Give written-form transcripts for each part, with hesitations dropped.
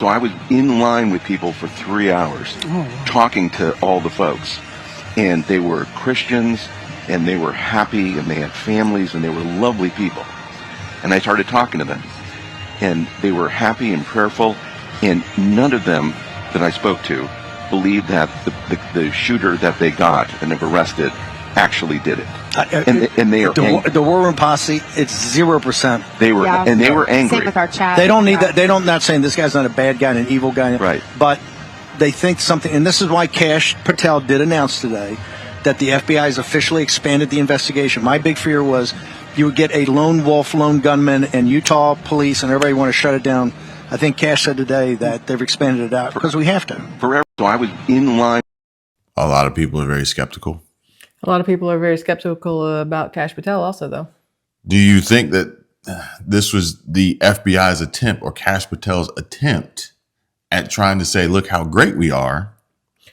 So I was in line with people for 3 hours talking to all the folks. And they were Christians, and they were happy, and they had families, and they were lovely people. And I started talking to them. And they were happy and prayerful, and none of them that I spoke to believed that the shooter that they got and have arrested actually did it. And they are the War Room Posse. It's 0%. They were they were angry. Same with our chat. They don't need that. They don't not saying this guy's not a bad guy and an evil guy. Right. But they think something, and this is why Kash Patel did announce today that the FBI has officially expanded the investigation. My big fear was you would get a lone wolf, lone gunman, and Utah police, and everybody want to shut it down. I think Kash said today that they've expanded it out because we have to. Forever. So I was in line. A lot of people are very skeptical. A lot of people are very skeptical about Kash Patel also, though. Do you think that this was the FBI's attempt or Kash Patel's attempt at trying to say, look how great we are?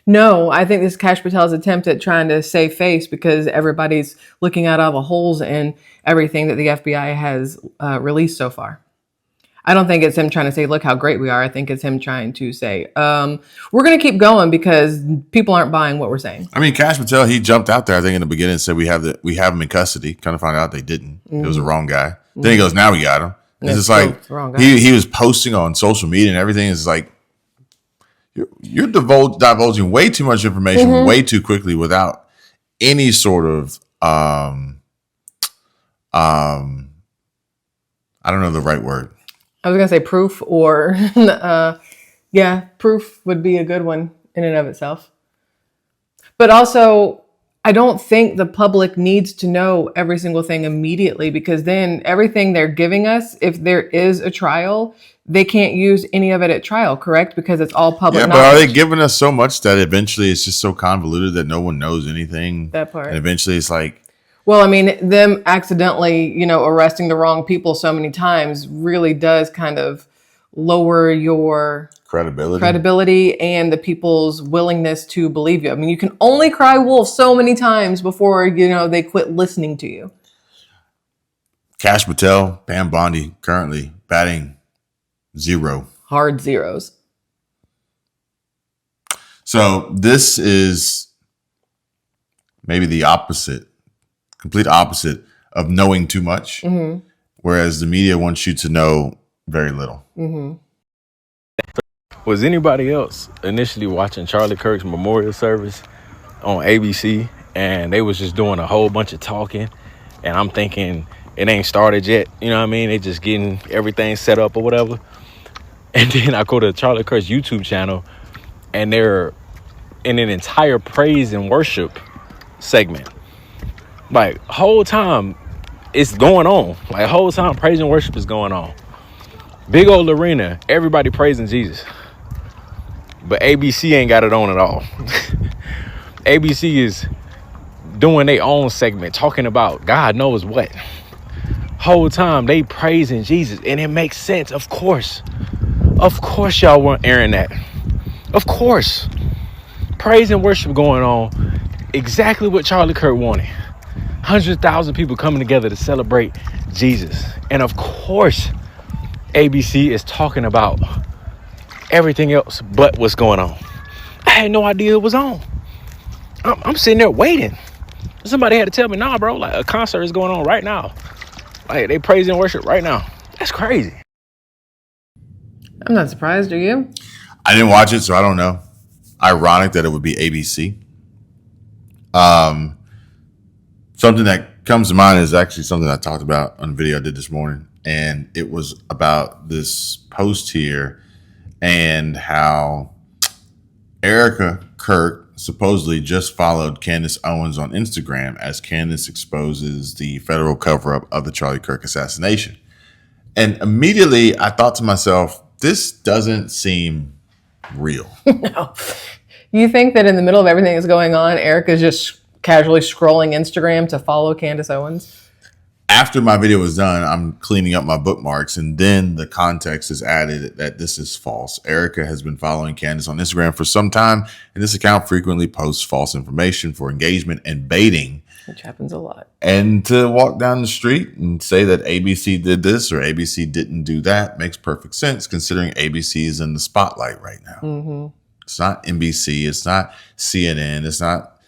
No, I think this is Kash Patel's attempt at trying to save face because everybody's looking at all the holes in everything that the FBI has released so far. I don't think it's him trying to say, look how great we are. I think it's him trying to say, we're going to keep going because people aren't buying what we're saying. I mean, Kash Patel, he jumped out there, I think, in the beginning and said, we have him in custody. Kind of found out they didn't. It was the wrong guy. Then he goes, now we got him. It's just like, he was posting on social media and everything. It's like, you're divulging way too much information way too quickly without any sort of, I don't know the right word. I was going to say proof or, proof would be a good one in and of itself. But also, I don't think the public needs to know every single thing immediately because then everything they're giving us, if there is a trial, they can't use any of it at trial, correct? Because it's all public knowledge. But are they giving us so much that eventually it's just so convoluted that no one knows anything? That part. And eventually it's like... Well, I mean, them accidentally, arresting the wrong people so many times really does kind of lower your credibility and the people's willingness to believe you. I mean, you can only cry wolf so many times before, they quit listening to you. Kash Patel, Pam Bondi, currently batting 0. Hard zeros. So this is maybe the complete opposite of knowing too much, whereas the media wants you to know very little. Was anybody else initially watching Charlie Kirk's memorial service on ABC and they was just doing a whole bunch of talking and I'm thinking it ain't started yet, you know what I mean? They just getting everything set up or whatever. And then I go to Charlie Kirk's YouTube channel and they're in an entire praise and worship segment. Like, whole time it's going on. Like, whole time praise and worship is going on. Big old arena, everybody praising Jesus. But ABC ain't got it on at all. ABC is doing their own segment, talking about God knows what. Whole time they praising Jesus, and it makes sense, of course. Of course y'all weren't airing that. Of course. Praise and worship going on. Exactly what Charlie Kirk wanted. 100,000 people coming together to celebrate Jesus. And of course, ABC is talking about everything else but what's going on. I had no idea it was on. I'm sitting there waiting. Somebody had to tell me, nah, bro, like a concert is going on right now. Like they praise and worship right now. That's crazy. I'm not surprised, are you? I didn't watch it, so I don't know. Ironic that it would be ABC. Something that comes to mind is actually something I talked about on a video I did this morning. And it was about this post here and how Erica Kirk supposedly just followed Candace Owens on Instagram as Candace exposes the federal cover-up of the Charlie Kirk assassination. And immediately I thought to myself, this doesn't seem real. No. You think that in the middle of everything that's going on, Erica's just casually scrolling Instagram to follow Candace Owens? After my video was done, I'm cleaning up my bookmarks, and then the context is added that this is false. Erica has been following Candace on Instagram for some time, and this account frequently posts false information for engagement and baiting Which happens a lot. And to walk down the street and say that ABC did this or ABC didn't do that makes perfect sense, considering ABC is in the spotlight right now. Mm-hmm. It's not NBC. It's not CNN. It's not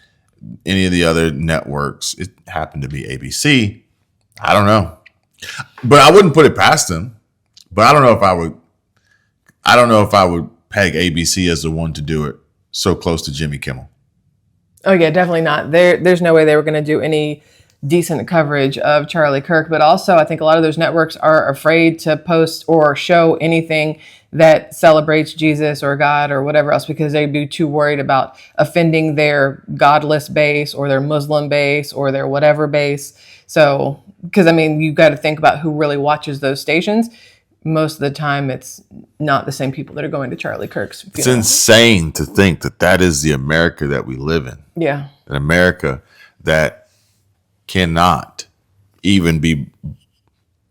any of the other networks. It happened to be ABC. I don't know. But I wouldn't put it past them. But I don't know if I would peg ABC as the one to do it so close to Jimmy Kimmel. Oh yeah, definitely not. There's no way they were going to do any decent coverage of Charlie Kirk. But also, I think a lot of those networks are afraid to post or show anything that celebrates Jesus or God or whatever else, because they'd be too worried about offending their godless base or their Muslim base or their whatever base. So, because I mean, you've got to think about who really watches those stations. Most of the time, it's not the same people that are going to Charlie Kirk's funeral. It's insane to think that that is the America that we live in. Yeah. An America that cannot even be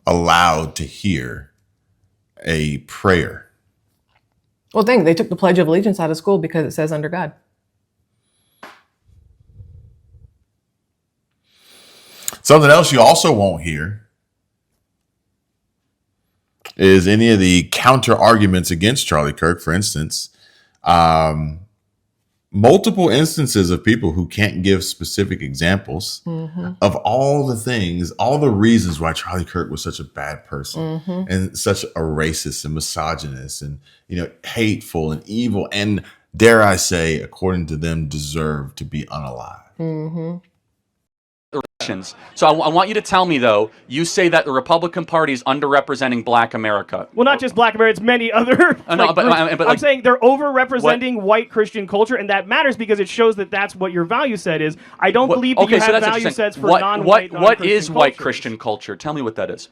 allowed to hear a prayer. Well, dang, they took the Pledge of Allegiance out of school because it says under God. Something else you also won't hear is any of the counter arguments against Charlie Kirk. For instance, multiple instances of people who can't give specific examples of all the things, all the reasons why Charlie Kirk was such a bad person and such a racist and misogynist and, hateful and evil and, dare I say, according to them, deserve to be unalive. So I want you to tell me, though, you say that the Republican Party is underrepresenting Black America. Well, not just Black America, it's many other. I'm saying they're overrepresenting white Christian culture, and that matters because it shows that that's what your value set is. I don't believe that you have value sets for non-white. What is white Christian culture? Tell me what that is.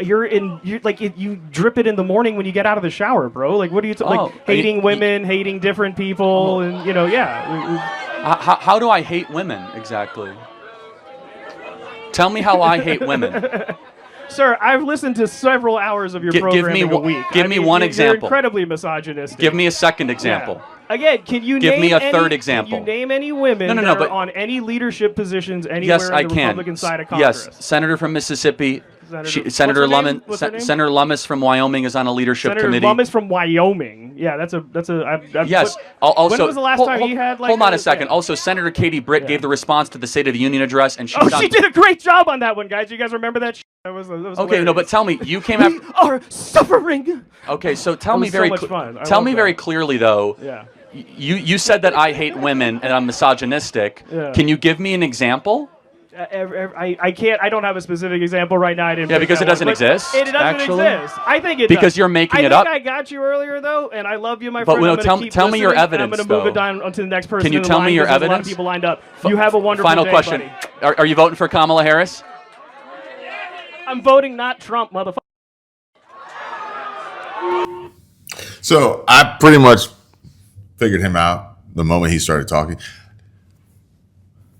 You drip it in the morning when you get out of the shower, bro. Like, what are you hating women, hating different people, and How do I hate women exactly? Tell me how I hate women. Sir, I've listened to several hours of your programming a week. Give me one example. You're incredibly misogynistic. Give me a second example. Yeah. Again, can you give me a third example? Can you name any women that are on any leadership positions anywhere on the Republican side of Congress? Yes, Senator from Mississippi. Senator Lummis from Wyoming is on a leadership committee. Senator Lummis from Wyoming. Yeah, that's a. Yes. Also, when was the last time he had hold on a second. Also, Senator Katie Britt gave the response to the State of the Union address, and she did a great job on that one, guys. You guys remember that? That was okay. Hilarious. No, but tell me, you came after. We are suffering. Okay, so tell me very very clearly though. Yeah. You said that I hate women and I'm misogynistic. Yeah. Can you give me an example? I can't. I don't have a specific example right now. Because it doesn't exist. It doesn't exist. I think it because does. you're making it up. I got you earlier though, and I love you, my friend. But tell me your evidence. I'm going to move it down onto the next person. Can you tell me your evidence? A lot of people lined up. You have a wonderful final day, question. Buddy. Are you voting for Kamala Harris? I'm voting not Trump, motherfucker. So I pretty much figured him out the moment he started talking.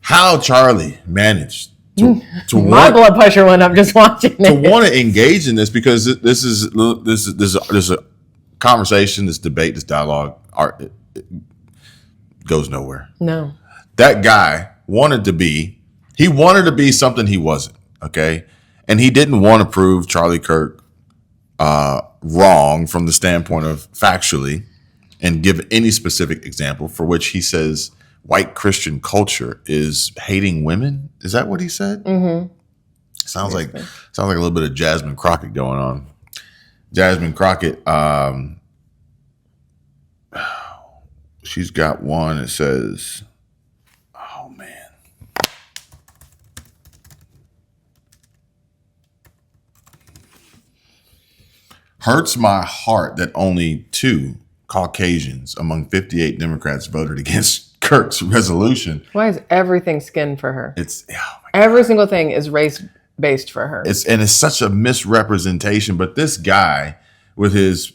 How Charlie managed to my blood pressure went up just watching it. To want to engage in this, because this is a conversation, this debate, this dialogue, it goes nowhere. No, that guy wanted to be something he wasn't. Okay, and he didn't want to prove Charlie Kirk wrong from the standpoint of factually, and give any specific example for which he says white Christian culture is hating women. Is that what he said? Mm-hmm. Sounds like a little bit of Jasmine Crockett going on. Jasmine Crockett, she's got one that says, oh man. Hurts my heart that only 2 Caucasians among 58 Democrats voted against Kirk's resolution. Why is everything skin for her? Every single thing is race based for her. It's such a misrepresentation. But this guy with his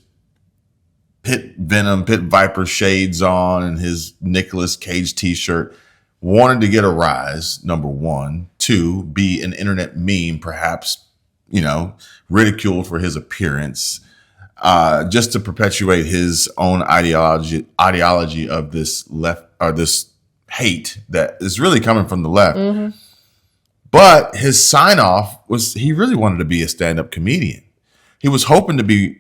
Pit Viper shades on and his Nicolas Cage t-shirt wanted to get a rise, number one. 2, be an internet meme, perhaps, ridiculed for his appearance. Just to perpetuate his own ideology of this left or this hate that is really coming from the left. Mm-hmm. But his sign off was he really wanted to be a stand-up comedian. He was hoping to be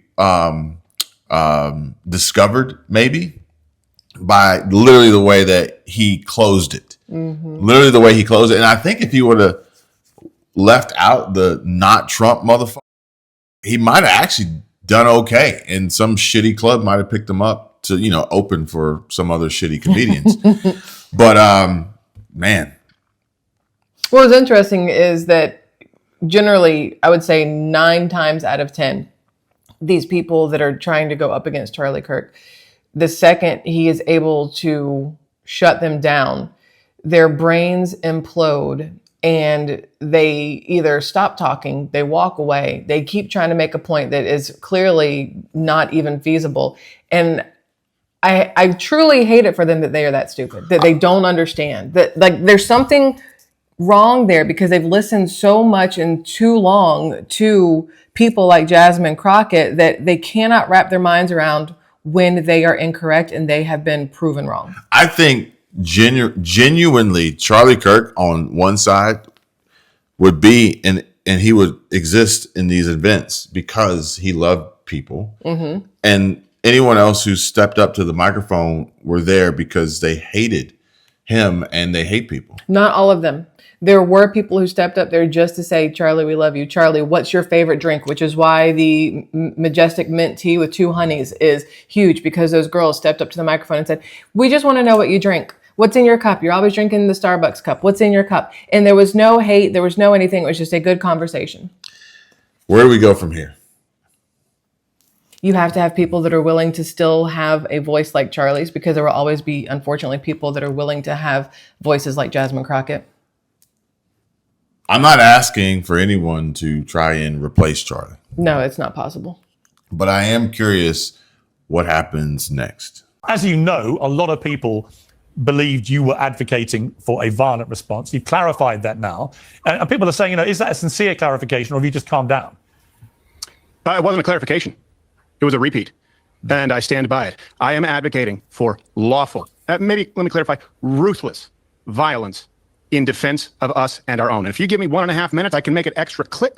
discovered maybe by literally the way that he closed it. Literally the way he closed it. And I think if he would have left out the not Trump motherfucker, he might have actually done okay. And some shitty club might have picked him up to, open for some other shitty comedians. But man. What was interesting is that generally, I would say 9 times out of 10, these people that are trying to go up against Charlie Kirk, the second he is able to shut them down, their brains implode and they either stop talking, they walk away, they keep trying to make a point that is clearly not even feasible. And I truly hate it for them that they are that stupid, that they don't understand that, like, there's something wrong there because they've listened so much and too long to people like Jasmine Crockett that they cannot wrap their minds around when they are incorrect and they have been proven wrong. I think genuinely Charlie Kirk on one side would be, and he would exist in these events because he loved people. And anyone else who stepped up to the microphone were there because they hated him and they hate people. Not all of them. There were people who stepped up there just to say, Charlie, we love you. Charlie, what's your favorite drink? Which is why the Majestic Mint Tea with 2 honeys is huge, because those girls stepped up to the microphone and said, we just want to know what you drink. What's in your cup? You're always drinking the Starbucks cup. What's in your cup? And there was no hate. There was no anything. It was just a good conversation. Where do we go from here? You have to have people that are willing to still have a voice like Charlie's, because there will always be, unfortunately, people that are willing to have voices like Jasmine Crockett. I'm not asking for anyone to try and replace Charlie. No, it's not possible. But I am curious what happens next. As you know, a lot of people believed you were advocating for a violent response. You've clarified that now. And people are saying, is that a sincere clarification, or have you just calmed down? It wasn't a clarification. It was a repeat. And I stand by it. I am advocating for lawful, maybe let me clarify, ruthless violence in defense of us and our own. And if you give me 1.5 minutes, I can make it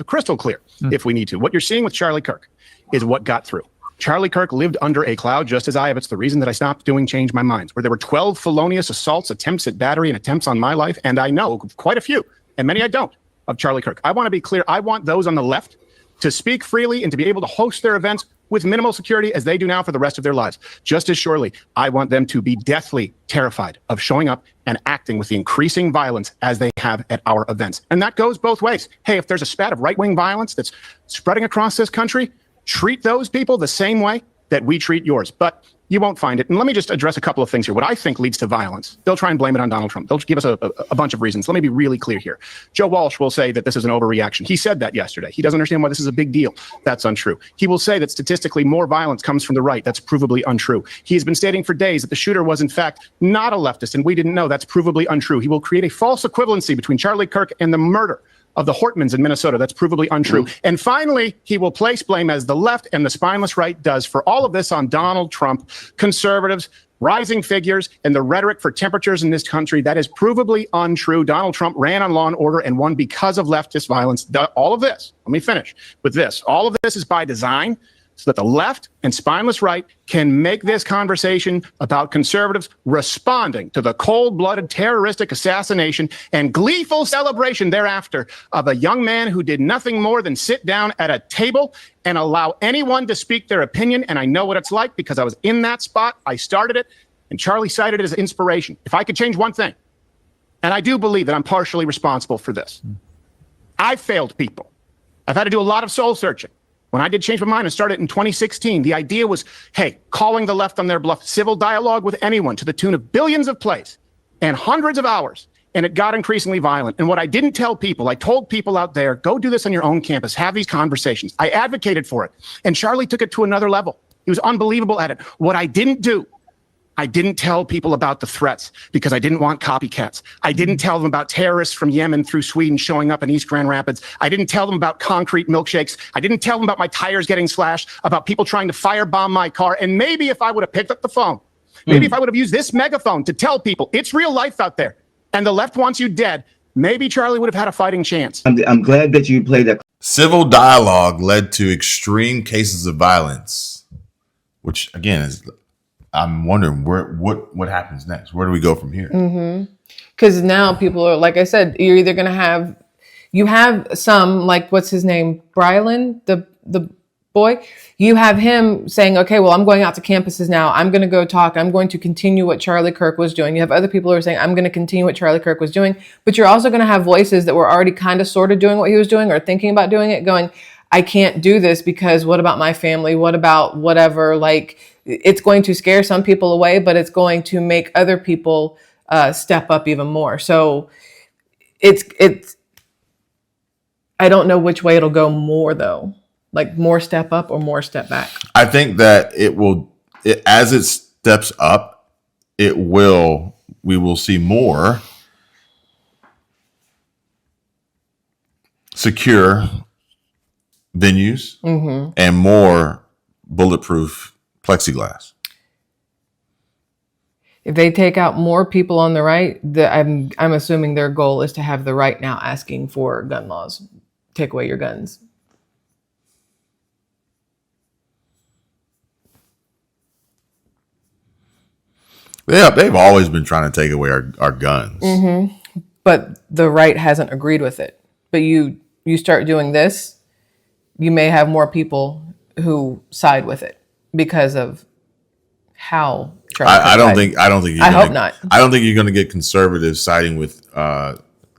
crystal clear if we need to. What you're seeing with Charlie Kirk is what got through. Charlie Kirk lived under a cloud just as I have. It's the reason that I stopped doing Change My Minds, where there were 12 felonious assaults, attempts at battery, and attempts on my life. And I know quite a few, and many I don't, of Charlie Kirk. I want to be clear. I want those on the left to speak freely and to be able to host their events with minimal security as they do now for the rest of their lives. Just as surely, I want them to be deathly terrified of showing up and acting with the increasing violence as they have at our events. And that goes both ways. Hey, if there's a spat of right-wing violence that's spreading across this country, treat those people the same way that we treat yours. But you won't find it. And let me just address a couple of things here. What I think leads to violence, they'll try and blame it on Donald Trump. They'll give us a bunch of reasons. Let me be really clear here. Joe Walsh will say that this is an overreaction. He said that yesterday. He doesn't understand why this is a big deal. That's untrue. He will say that statistically more violence comes from the right. That's provably untrue. He has been stating for days that the shooter was in fact not a leftist and we didn't know. That's provably untrue. He will create a false equivalency between Charlie Kirk and the murder of the Hortmans in Minnesota. That's provably untrue. And finally, he will place blame, as the left and the spineless right does, for all of this on Donald Trump, conservatives, rising figures, and the rhetoric for temperatures in this country. That is provably untrue. Donald Trump ran on Law and Order and won because of leftist violence. All of this, let me finish with this. All of this is by design, so that the left and spineless right can make this conversation about conservatives responding to the cold-blooded terroristic assassination and gleeful celebration thereafter of a young man who did nothing more than sit down at a table and allow anyone to speak their opinion. And I know what it's like because I was in that spot. I started it, and Charlie cited it as inspiration. If I could change one thing, and I do believe that I'm partially responsible for this, I've failed people. I've had to do a lot of soul searching. When I did Change My Mind and started in 2016, the idea was, hey, calling the left on their bluff, civil dialogue with anyone to the tune of billions of plays and hundreds of hours. And it got increasingly violent. And what I didn't tell people, I told people out there, go do this on your own campus, have these conversations. I advocated for it. And Charlie took it to another level. He was unbelievable at it. What I didn't do, I didn't tell people about the threats because I didn't want copycats. I didn't tell them about terrorists from Yemen through Sweden showing up in East Grand Rapids. I didn't tell them about concrete milkshakes. I didn't tell them about my tires getting slashed, about people trying to firebomb my car. And maybe if I would have picked up the phone, maybe if I would have used this megaphone to tell people it's real life out there and the left wants you dead, maybe Charlie would have had a fighting chance. I'm glad that you played that. Civil dialogue led to extreme cases of violence, which again is, I'm wondering what happens next. Where do we go from here? Because now people are, like I said, you're either going to you have some, like, what's his name? Brylan, the boy. You have him saying, okay, well, I'm going out to campuses now. I'm going to go talk. I'm going to continue what Charlie Kirk was doing. You have other people who are saying, I'm going to continue what Charlie Kirk was doing. But you're also going to have voices that were already kind of sort of doing what he was doing or thinking about doing it, going, I can't do this because what about my family? What about whatever? Like, it's going to scare some people away, but it's going to make other people step up even more. So it's I don't know which way it'll go more, though. Like, more step up or more step back. I think that as it steps up, we will see more secure venues and more bulletproof plexiglass. If they take out more people on the right, I'm assuming their goal is to have the right now asking for gun laws. Take away your guns. Yeah, they've always been trying to take away our guns. But the right hasn't agreed with it. But you start doing this, you may have more people who side with it because of how I don't think I hope not. I don't think you're going to get conservatives siding with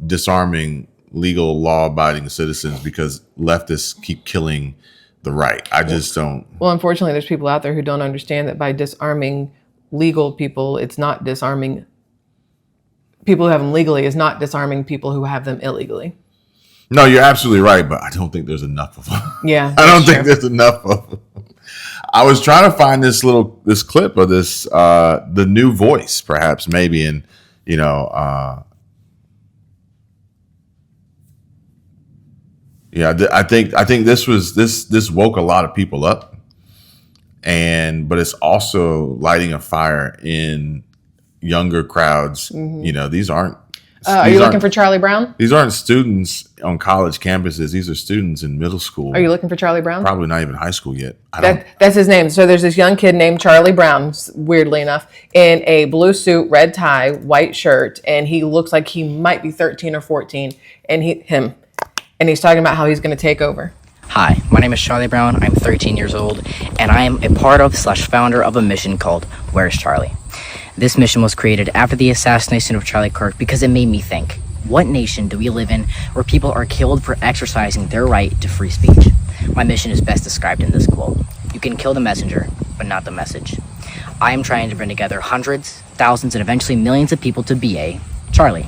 disarming legal law-abiding citizens because leftists keep killing the right. I just don't. Well, unfortunately, there's people out there who don't understand that by disarming legal people, it's not disarming people who have them legally, is not disarming people who have them illegally. No, you're absolutely right, but I don't think there's enough of them. Yeah, I don't think there's enough of them. I was trying to find this clip of this the new voice, perhaps maybe, and I think this woke a lot of people up, but it's also lighting a fire in younger crowds. These aren't. Are you looking for Charlie Brown? These aren't students on college campuses. These are students in middle school. Are you looking for Charlie Brown? Probably not even high school yet. That's his name. So there's this young kid named Charlie Brown, weirdly enough, in a blue suit, red tie, white shirt, and he looks like he might be 13 or 14. And he's talking about how he's going to take over. Hi, my name is Charlie Brown. I'm 13 years old, and I am a part of / founder of a mission called Where's Charlie? This mission was created after the assassination of Charlie Kirk because it made me think, what nation do we live in where people are killed for exercising their right to free speech? My mission is best described in this quote: you can kill the messenger, but not the message. I am trying to bring together hundreds, thousands, and eventually millions of people to be a Charlie,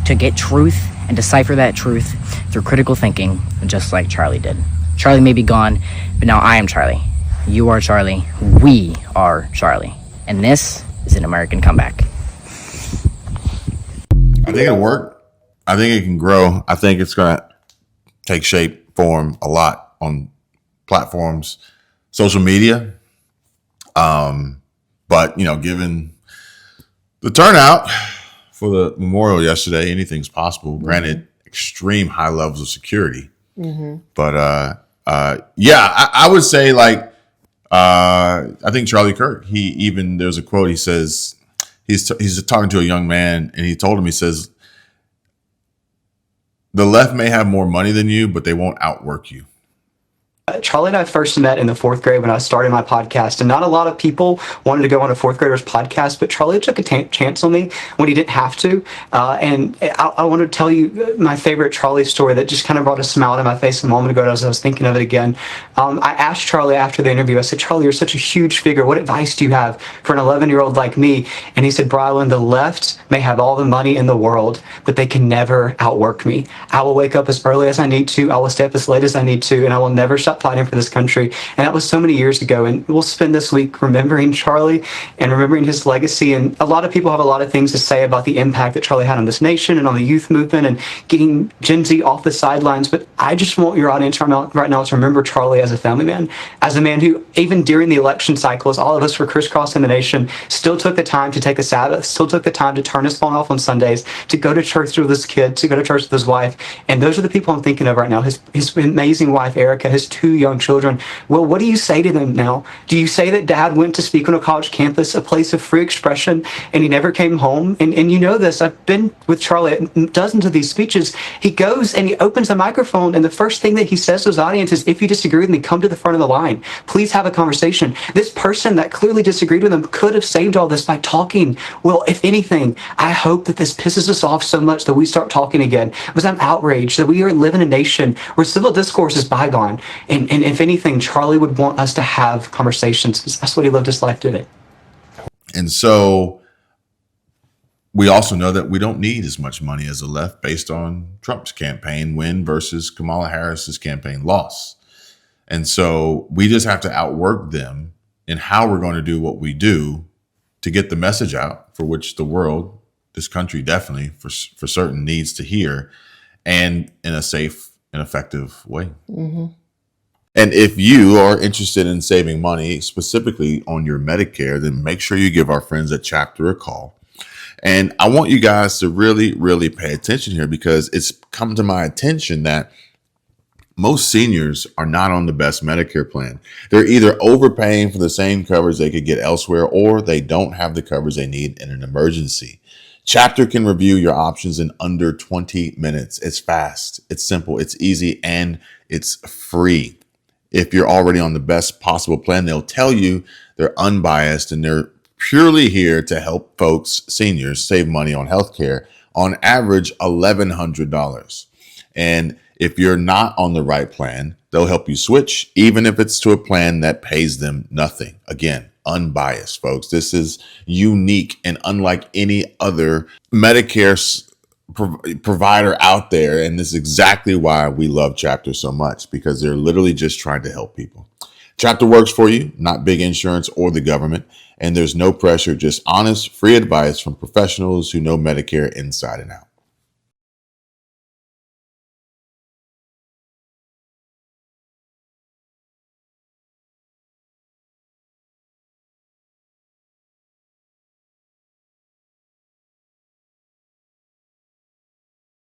to get truth and decipher that truth through critical thinking, just like Charlie did. Charlie may be gone, but now I am Charlie. You are Charlie. We are Charlie. And this is an American comeback. I think it'll work. I think it can grow. I think it's going to take shape, form a lot on platforms, social media. But, given the turnout for the memorial yesterday, anything's possible. Granted, extreme high levels of security. But I would say I think Charlie Kirk. There's a quote. He says he's talking to a young man, and he told him, he says, the left may have more money than you, but they won't outwork you. Charlie and I first met in the 4th grade when I started my podcast, and not a lot of people wanted to go on a 4th grader's podcast, but Charlie took a chance on me when he didn't have to. And I want to tell you my favorite Charlie story that just kind of brought a smile to my face a moment ago as I was thinking of it again. I asked Charlie after the interview, I said, Charlie, you're such a huge figure. What advice do you have for an 11-year-old like me? And he said, Brylan, the left may have all the money in the world, but they can never outwork me. I will wake up as early as I need to. I will stay up as late as I need to, and I will never stop fighting for this country. And that was so many years ago. And we'll spend this week remembering Charlie and remembering his legacy. And a lot of people have a lot of things to say about the impact that Charlie had on this nation and on the youth movement and getting Gen Z off the sidelines. But I just want your audience right now to remember Charlie as a family man, as a man who, even during the election cycle, as all of us were crisscrossing the nation, still took the time to take a Sabbath, still took the time to turn his phone off on Sundays, to go to church with his kids, to go to church with his wife. And those are the people I'm thinking of right now. His amazing wife, Erica, his 2 young children. Well, what do you say to them now? Do you say that Dad went to speak on a college campus, a place of free expression, and he never came home? And you know this. I've been with Charlie at dozens of these speeches. He goes and he opens a microphone, and the first thing that he says to his audience is, if you disagree with me, come to the front of the line. Please have a conversation. This person that clearly disagreed with him could have saved all this by talking. Well, if anything, I hope that this pisses us off so much that we start talking again, because I'm outraged that we are living in a nation where civil discourse is bygone. And if anything, Charlie would want us to have conversations, because that's what he lived his life doing. And so we also know that we don't need as much money as the left based on Trump's campaign win versus Kamala Harris's campaign loss. And so we just have to outwork them in how we're going to do what we do to get the message out, for which the world, this country definitely for certain needs to hear, and in a safe and effective way. Mm-hmm. And if you are interested in saving money, specifically on your Medicare, then make sure you give our friends at Chapter a call. And I want you guys to really, really pay attention here, because it's come to my attention that most seniors are not on the best Medicare plan. They're either overpaying for the same coverage they could get elsewhere, or they don't have the coverage they need in an emergency. Chapter can review your options in under 20 minutes. It's fast, it's simple, it's easy, and it's free. If you're already on the best possible plan, they'll tell you they're unbiased and they're purely here to help folks, seniors, save money on healthcare, on average $1,100. And if you're not on the right plan, they'll help you switch, even if it's to a plan that pays them nothing. Again, unbiased, folks. This is unique and unlike any other Medicare provider out there. And this is exactly why we love Chapter so much, because they're literally just trying to help people. Chapter works for you, not big insurance or the government. And there's no pressure, just honest, free advice from professionals who know Medicare inside and out.